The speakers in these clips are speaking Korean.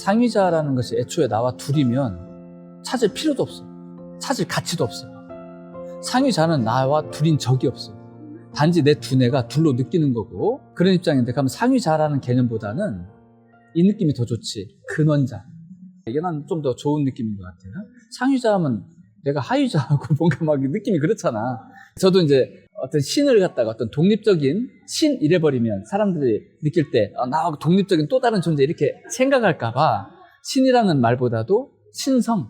상위자라는 것이 애초에 나와 둘이면 찾을 필요도 없어. 찾을 가치도 없어. 상위자는 나와 둘인 적이 없어. 단지 내 두뇌가 둘로 느끼는 거고, 그런 입장인데, 그럼 상위자라는 개념보다는 이 느낌이 더 좋지. 근원자. 이게 난 좀 더 좋은 느낌인 것 같아요. 상위자 하면 내가 하위자하고 뭔가 막 느낌이 그렇잖아. 저도 이제 어떤 신을 갖다가 어떤 독립적인 신 이래버리면 사람들이 느낄 때 나 독립적인 또 다른 존재 이렇게 생각할까봐 신이라는 말보다도 신성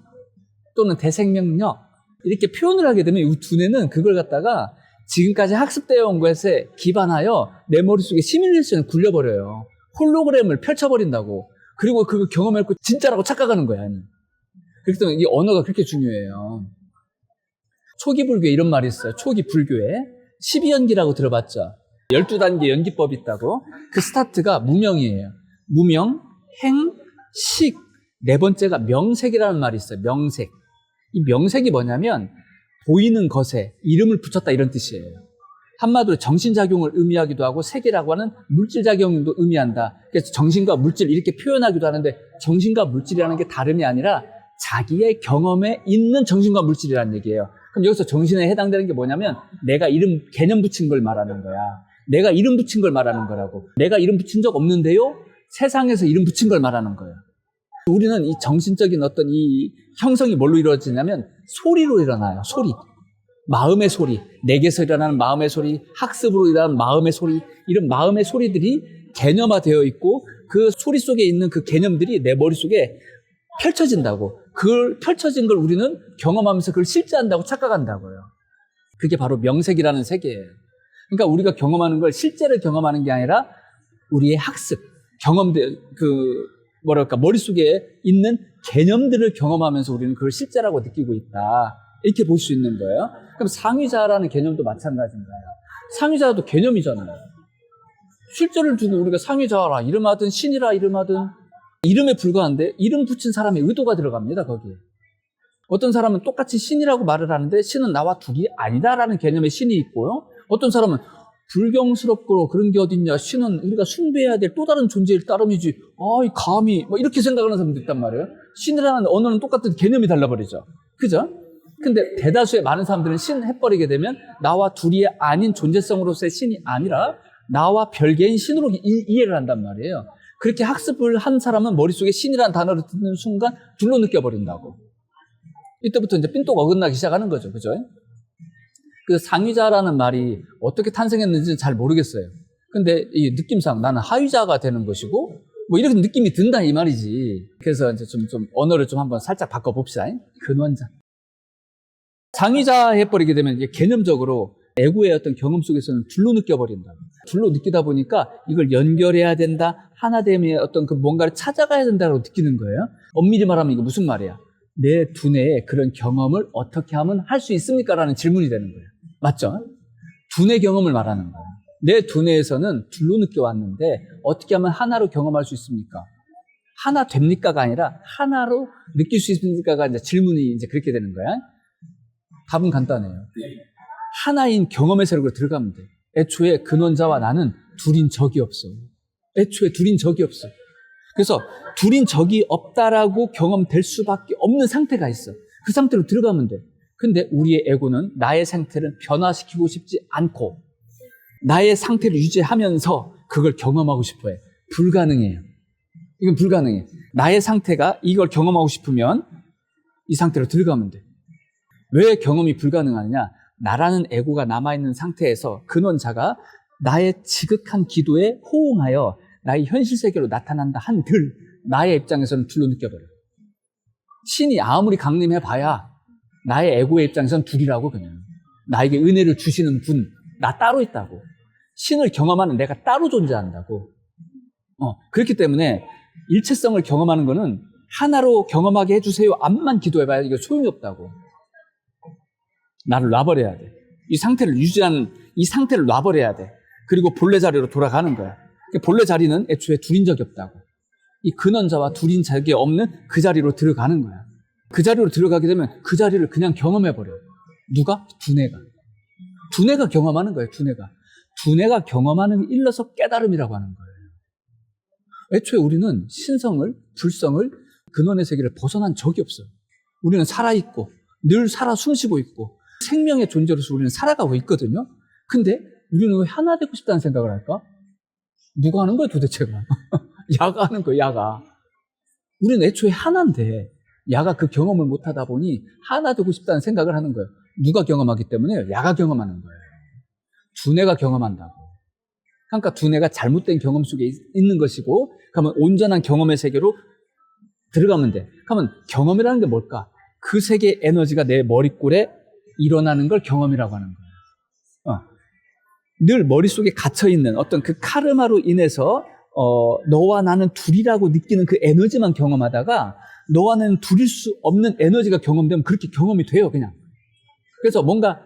또는 대생명력 이렇게 표현을 하게 되면 이 두뇌는 그걸 갖다가 지금까지 학습되어 온 것에 기반하여 내 머릿속에 시뮬레이션을 굴려버려요. 홀로그램을 펼쳐버린다고. 그리고 그걸 경험했고 진짜라고 착각하는 거야. 그래서 이 언어가 그렇게 중요해요. 초기 불교에 이런 말이 있어요. 초기 불교에 12연기라고 들어봤죠? 12단계 연기법이 있다고. 그 스타트가 무명이에요. 무명, 행, 식. 네 번째가 명색이라는 말이 있어요. 명색. 이 명색이 뭐냐면 보이는 것에 이름을 붙였다 이런 뜻이에요. 한마디로 정신작용을 의미하기도 하고 색이라고 하는 물질작용도 의미한다. 그래서 정신과 물질 이렇게 표현하기도 하는데 정신과 물질이라는 게 다름이 아니라 자기의 경험에 있는 정신과 물질이라는 얘기예요. 그럼 여기서 정신에 해당되는 게 뭐냐면 내가 이름, 개념 붙인 걸 말하는 거야. 내가 이름 붙인 걸 말하는 거라고. 내가 이름 붙인 적 없는데요? 세상에서 이름 붙인 걸 말하는 거예요. 우리는 이 정신적인 어떤 이 형성이 뭘로 이루어지냐면 소리로 일어나요. 소리. 마음의 소리. 내게서 일어나는 마음의 소리, 학습으로 일어나는 마음의 소리, 이런 마음의 소리들이 개념화되어 있고 그 소리 속에 있는 그 개념들이 내 머릿속에 펼쳐진다고. 그걸 펼쳐진 걸 우리는 경험하면서 그걸 실제한다고 착각한다고요. 그게 바로 명색이라는 세계예요. 그러니까 우리가 경험하는 걸 실제를 경험하는 게 아니라 우리의 학습, 경험들, 머릿속에 있는 개념들을 경험하면서 우리는 그걸 실제라고 느끼고 있다. 이렇게 볼 수 있는 거예요. 그럼 상위자라는 개념도 마찬가지인 거예요. 상위자도 개념이잖아요. 실제를 두고 우리가 상위자라 이름하든 신이라 이름하든 이름에 불과한데 이름 붙인 사람의 의도가 들어갑니다. 거기에. 어떤 사람은 똑같이 신이라고 말을 하는데 신은 나와 둘이 아니다라는 개념의 신이 있고요. 어떤 사람은 불경스럽고 그런 게 어딨냐. 신은 우리가 숭배해야 될 또 다른 존재일 따름이지. 이 감히 이렇게 생각하는 사람도 있단 말이에요. 신이라는 언어는 똑같은 개념이 달라버리죠. 그죠? 근데 대다수의 많은 사람들은 신 해버리게 되면 나와 둘이 아닌 존재성으로서의 신이 아니라 나와 별개인 신으로 이해를 한단 말이에요. 그렇게 학습을 한 사람은 머릿속에 신이라는 단어를 듣는 순간 둘로 느껴버린다고. 이때부터 이제 삔또가 어긋나기 시작하는 거죠. 그죠? 그 상위자라는 말이 어떻게 탄생했는지는 잘 모르겠어요. 근데 이 느낌상 나는 하위자가 되는 것이고 이렇게 느낌이 든다 이 말이지. 그래서 이제 좀 언어를 좀 한번 살짝 바꿔봅시다. 근원자. 상위자 해버리게 되면 이게 개념적으로 애고의 어떤 경험 속에서는 둘로 느껴버린다. 둘로 느끼다 보니까 이걸 연결해야 된다. 하나됨의 어떤 그 뭔가를 찾아가야 된다고 느끼는 거예요. 엄밀히 말하면 이거 무슨 말이야? 내 두뇌에 그런 경험을 어떻게 하면 할 수 있습니까? 라는 질문이 되는 거예요. 맞죠? 두뇌 경험을 말하는 거예요. 내 두뇌에서는 둘로 느껴왔는데 어떻게 하면 하나로 경험할 수 있습니까? 하나 됩니까가 아니라 하나로 느낄 수 있습니까가 이제 질문이 이제 그렇게 되는 거야. 답은 간단해요. 하나인 경험의 세력으로 들어가면 돼. 애초에 근원자와 나는 둘인 적이 없어. 애초에 둘인 적이 없어. 그래서 둘인 적이 없다라고 경험될 수밖에 없는 상태가 있어. 그 상태로 들어가면 돼. 근데 우리의 에고는 나의 상태를 변화시키고 싶지 않고 나의 상태를 유지하면서 그걸 경험하고 싶어 해. 불가능해요. 이건 불가능해. 나의 상태가 이걸 경험하고 싶으면 이 상태로 들어가면 돼. 왜 경험이 불가능하느냐? 나라는 에고가 남아있는 상태에서 근원자가 나의 지극한 기도에 호응하여 나의 현실 세계로 나타난다 한들 나의 입장에서는 둘로 느껴버려. 신이 아무리 강림해봐야 나의 에고의 입장에서는 둘이라고 그냥. 나에게 은혜를 주시는 분, 나 따로 있다고. 신을 경험하는 내가 따로 존재한다고. 그렇기 때문에 일체성을 경험하는 거는 하나로 경험하게 해주세요. 암만 기도해봐야 이거 소용이 없다고. 나를 놔버려야 돼. 이 상태를 유지하는 이 상태를 놔버려야 돼. 그리고 본래 자리로 돌아가는 거야. 본래 자리는 애초에 둘인 적이 없다고. 이 근원자와 둘인 적이 없는 그 자리로 들어가는 거야. 그 자리로 들어가게 되면 그 자리를 그냥 경험해버려. 누가? 두뇌가. 두뇌가 경험하는 거예요. 두뇌가 경험하는 일러서 깨달음이라고 하는 거예요. 애초에 우리는 신성을, 불성을, 근원의 세계를 벗어난 적이 없어요. 우리는 살아있고 늘 살아 숨쉬고 있고 생명의 존재로서 우리는 살아가고 있거든요. 근데 우리는 왜 하나 되고 싶다는 생각을 할까? 누가 하는 거야 도대체가? 야가 하는 거야, 야가. 우리는 애초에 하나인데 야가 그 경험을 못하다 보니 하나 되고 싶다는 생각을 하는 거예요. 누가 경험하기 때문에? 야가 경험하는 거예요. 두뇌가 경험한다고. 그러니까 두뇌가 잘못된 경험 속에 있는 것이고, 그러면 온전한 경험의 세계로 들어가면 돼. 그러면 경험이라는 게 뭘까? 그 세계의 에너지가 내 머릿골에 일어나는 걸 경험이라고 하는 거예요. 늘 머릿속에 갇혀있는 어떤 그 카르마로 인해서 너와 나는 둘이라고 느끼는 그 에너지만 경험하다가 너와 나는 둘일 수 없는 에너지가 경험되면 그렇게 경험이 돼요, 그냥. 그래서 뭔가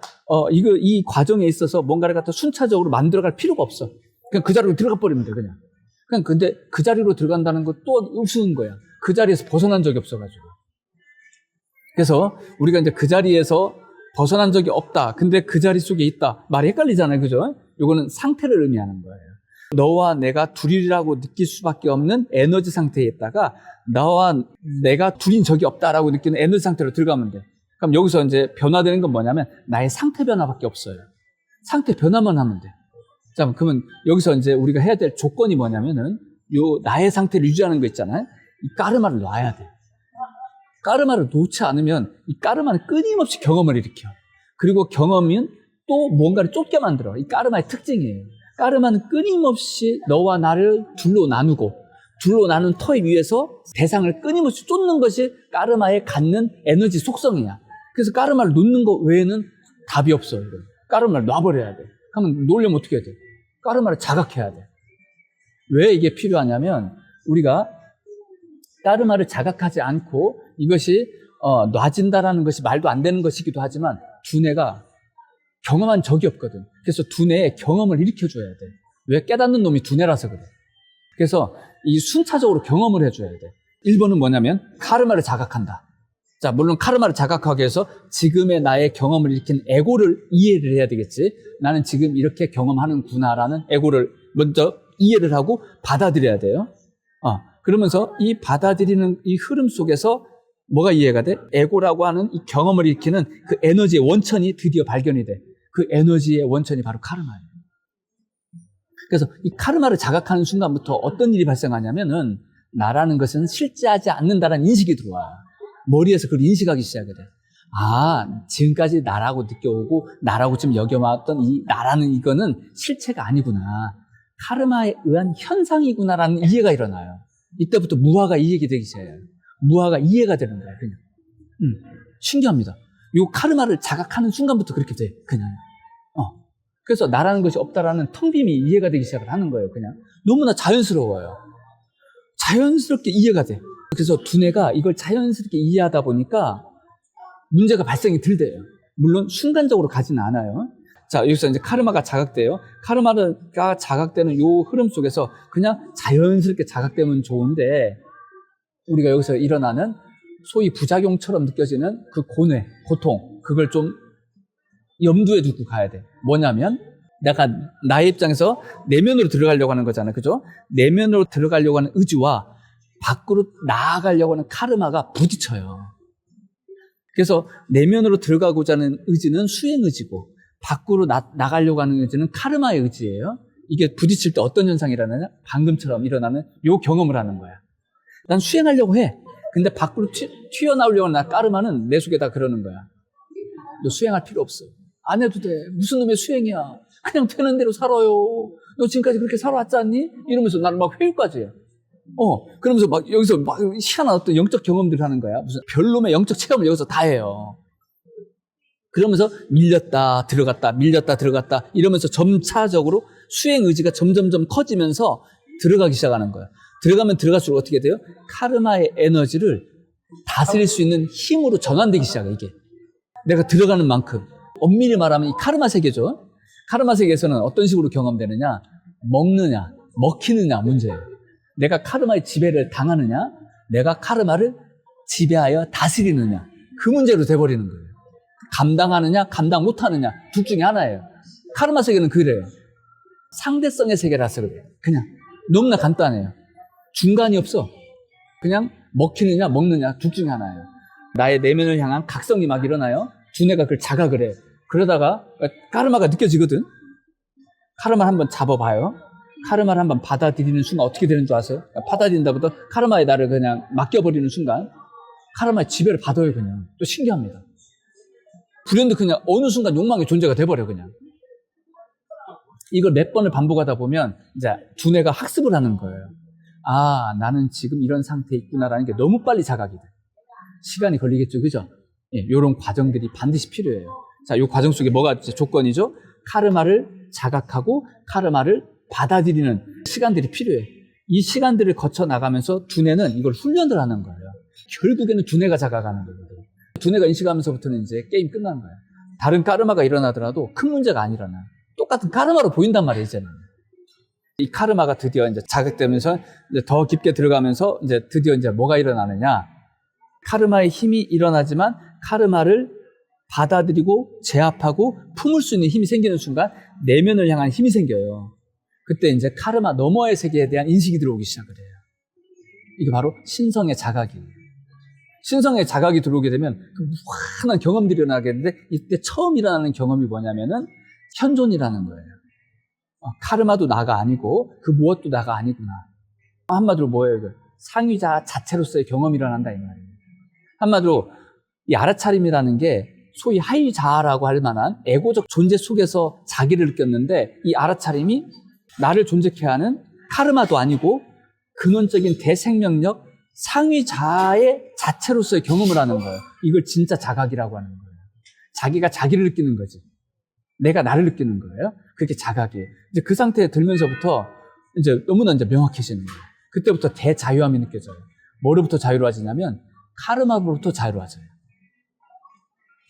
이 과정에 있어서 뭔가를 갖다 순차적으로 만들어갈 필요가 없어. 그냥 그 자리로 들어가 버리면 돼, 그냥. 근데 그 자리로 들어간다는 건 또 우스운 거야. 그 자리에서 벗어난 적이 없어가지고. 그래서 우리가 이제 그 자리에서 벗어난 적이 없다. 근데 그 자리 속에 있다. 말이 헷갈리잖아요, 그죠? 이거는 상태를 의미하는 거예요. 너와 내가 둘이라고 느낄 수밖에 없는 에너지 상태에 있다가 나와 내가 둘인 적이 없다라고 느끼는 에너지 상태로 들어가면 돼. 그럼 여기서 이제 변화되는 건 뭐냐면 나의 상태 변화밖에 없어요. 상태 변화만 하면 돼. 자, 그러면 여기서 이제 우리가 해야 될 조건이 뭐냐면은 요 나의 상태를 유지하는 거 있잖아요. 이 까르마를 놔야 돼. 까르마를 놓지 않으면 이 까르마는 끊임없이 경험을 일으켜. 그리고 경험은 또 뭔가를 쫓게 만들어. 이 까르마의 특징이에요. 까르마는 끊임없이 너와 나를 둘로 나누고 둘로 나눈 터 위에서 대상을 끊임없이 쫓는 것이 까르마에 갖는 에너지 속성이야. 그래서 까르마를 놓는 것 외에는 답이 없어. 이거. 까르마를 놔버려야 돼. 그러면 놓으려면 어떻게 해야 돼? 까르마를 자각해야 돼. 왜 이게 필요하냐면 우리가 까르마를 자각하지 않고 이것이 놔진다라는 것이 말도 안 되는 것이기도 하지만 두뇌가 경험한 적이 없거든. 그래서 두뇌에 경험을 일으켜줘야 돼. 왜? 깨닫는 놈이 두뇌라서 그래. 그래서 이 순차적으로 경험을 해줘야 돼. 1번은 뭐냐면 카르마를 자각한다. 자, 물론 카르마를 자각하기 위해서 지금의 나의 경험을 일으킨 에고를 이해를 해야 되겠지. 나는 지금 이렇게 경험하는구나라는 에고를 먼저 이해를 하고 받아들여야 돼요. 그러면서 이 받아들이는 이 흐름 속에서 뭐가 이해가 돼? 에고라고 하는 이 경험을 일으키는 그 에너지의 원천이 드디어 발견이 돼. 그 에너지의 원천이 바로 카르마예요. 그래서 이 카르마를 자각하는 순간부터 어떤 일이 발생하냐면은 나라는 것은 실제하지 않는다라는 인식이 들어와. 머리에서 그걸 인식하기 시작해 돼. 지금까지 나라고 느껴오고 나라고 지금 여겨왔던 이 나라는 이거는 실체가 아니구나. 카르마에 의한 현상이구나라는 이해가 일어나요. 이때부터 무아가 이해가 되기 시작해요. 무아가 이해가 되는 거야, 그냥. 신기합니다. 요 카르마를 자각하는 순간부터 그렇게 돼, 그냥. 그래서 나라는 것이 없다라는 텅 빔이 이해가 되기 시작을 하는 거예요, 그냥. 너무나 자연스러워요. 자연스럽게 이해가 돼. 그래서 두뇌가 이걸 자연스럽게 이해하다 보니까 문제가 발생이 덜 돼요. 물론 순간적으로 가지는 않아요. 자, 여기서 이제 카르마가 자각돼요. 카르마가 자각되는 요 흐름 속에서 그냥 자연스럽게 자각되면 좋은데 우리가 여기서 일어나는 소위 부작용처럼 느껴지는 그 고뇌, 고통, 그걸 좀 염두에 두고 가야 돼. 뭐냐면 내가 나의 입장에서 내면으로 들어가려고 하는 거잖아요. 그죠? 내면으로 들어가려고 하는 의지와 밖으로 나아가려고 하는 카르마가 부딪혀요. 그래서 내면으로 들어가고자 하는 의지는 수행 의지고 밖으로 나가려고 하는 의지는 카르마의 의지예요. 이게 부딪힐 때 어떤 현상이라느냐? 방금처럼 일어나는 요 경험을 하는 거야. 난 수행하려고 해. 근데 밖으로 튀어나오려고 하는 까르마는 내 속에다 그러는 거야. 너 수행할 필요 없어. 안 해도 돼. 무슨 놈의 수행이야. 그냥 되는 대로 살아요. 너 지금까지 그렇게 살아왔지 않니? 이러면서 나는 막 회유까지 해. 그러면서 막 여기서 막 희한한 어떤 영적 경험들을 하는 거야. 무슨 별놈의 영적 체험을 여기서 다 해요. 그러면서 밀렸다 들어갔다 밀렸다 들어갔다 이러면서 점차적으로 수행 의지가 점점점 커지면서 들어가기 시작하는 거야. 들어가면 들어갈수록 어떻게 돼요? 카르마의 에너지를 다스릴 수 있는 힘으로 전환되기 시작해, 이게. 내가 들어가는 만큼. 엄밀히 말하면 이 카르마 세계죠. 카르마 세계에서는 어떤 식으로 경험되느냐? 먹느냐, 먹히느냐 문제예요. 내가 카르마의 지배를 당하느냐? 내가 카르마를 지배하여 다스리느냐? 그 문제로 돼버리는 거예요. 감당하느냐, 감당 못하느냐, 둘 중에 하나예요. 카르마 세계는 그래요. 상대성의 세계라서 그래요. 그냥 너무나 간단해요. 중간이 없어. 그냥 먹히느냐 먹느냐 둘 중에 하나예요. 나의 내면을 향한 각성이 막 일어나요. 두뇌가 그걸 자각을 해. 그러다가 카르마가 느껴지거든. 카르마를 한번 잡아봐요. 카르마를 한번 받아들이는 순간 어떻게 되는 줄 아세요? 받아들인다부터 카르마에 나를 그냥 맡겨버리는 순간 카르마의 지배를 받아요. 그냥 또 신기합니다. 불현도 그냥 어느 순간 욕망의 존재가 돼버려. 그냥 이걸 몇 번을 반복하다 보면 이제 두뇌가 학습을 하는 거예요. 아, 나는 지금 이런 상태에 있구나라는 게 너무 빨리 자각이 돼. 시간이 걸리겠죠, 그죠? 예, 이런 과정들이 반드시 필요해요. 자, 이 과정 속에 뭐가 조건이죠? 카르마를 자각하고 카르마를 받아들이는 시간들이 필요해. 이 시간들을 거쳐 나가면서 두뇌는 이걸 훈련을 하는 거예요. 결국에는 두뇌가 자각하는 거거든요. 두뇌가 인식하면서부터는 이제 게임 끝나는 거예요. 다른 카르마가 일어나더라도 큰 문제가 안 일어나. 똑같은 카르마로 보인단 말이에요, 이제는. 이 카르마가 드디어 이제 자극되면서 이제 더 깊게 들어가면서 이제 드디어 이제 뭐가 일어나느냐. 카르마의 힘이 일어나지만 카르마를 받아들이고 제압하고 품을 수 있는 힘이 생기는 순간 내면을 향한 힘이 생겨요. 그때 이제 카르마 너머의 세계에 대한 인식이 들어오기 시작을 해요. 이게 바로 신성의 자각이에요. 신성의 자각이 들어오게 되면 그 무한한 경험들이 일어나겠는데 이때 처음 일어나는 경험이 뭐냐면은 현존이라는 거예요. 카르마도 나가 아니고 그 무엇도 나가 아니구나. 한마디로 뭐예요? 이거? 상위자 자체로서의 경험이 일어난다 이 말이에요. 한마디로 이 알아차림이라는 게 소위 하위자아라고 할 만한 에고적 존재 속에서 자기를 느꼈는데 이 알아차림이 나를 존재케 하는 카르마도 아니고 근원적인 대생명력 상위자아의 자체로서의 경험을 하는 거예요. 이걸 진짜 자각이라고 하는 거예요. 자기가 자기를 느끼는 거지. 내가 나를 느끼는 거예요. 그게 자각이에요. 이제 그 상태에 들면서부터 이제 너무나 이제 명확해지는 거예요. 그때부터 대자유함이 느껴져요. 뭐로부터 자유로워지냐면 카르마로부터 자유로워져요.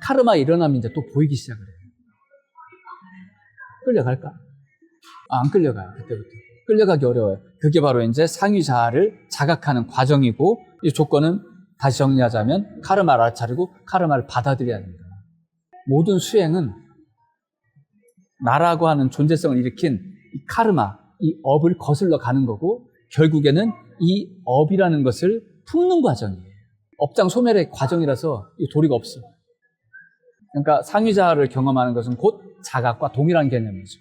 카르마 일어나면 이제 또 보이기 시작을 해요. 끌려갈까? 안 끌려가요. 그때부터. 끌려가기 어려워요. 그게 바로 이제 상위자아를 자각하는 과정이고 이 조건은 다시 정리하자면 카르마를 알아차리고 카르마를 받아들여야 합니다. 모든 수행은 나라고 하는 존재성을 일으킨 이 카르마, 이 업을 거슬러 가는 거고 결국에는 이 업이라는 것을 품는 과정이에요. 업장 소멸의 과정이라서 도리가 없어. 그러니까 상위자아를 경험하는 것은 곧 자각과 동일한 개념이죠.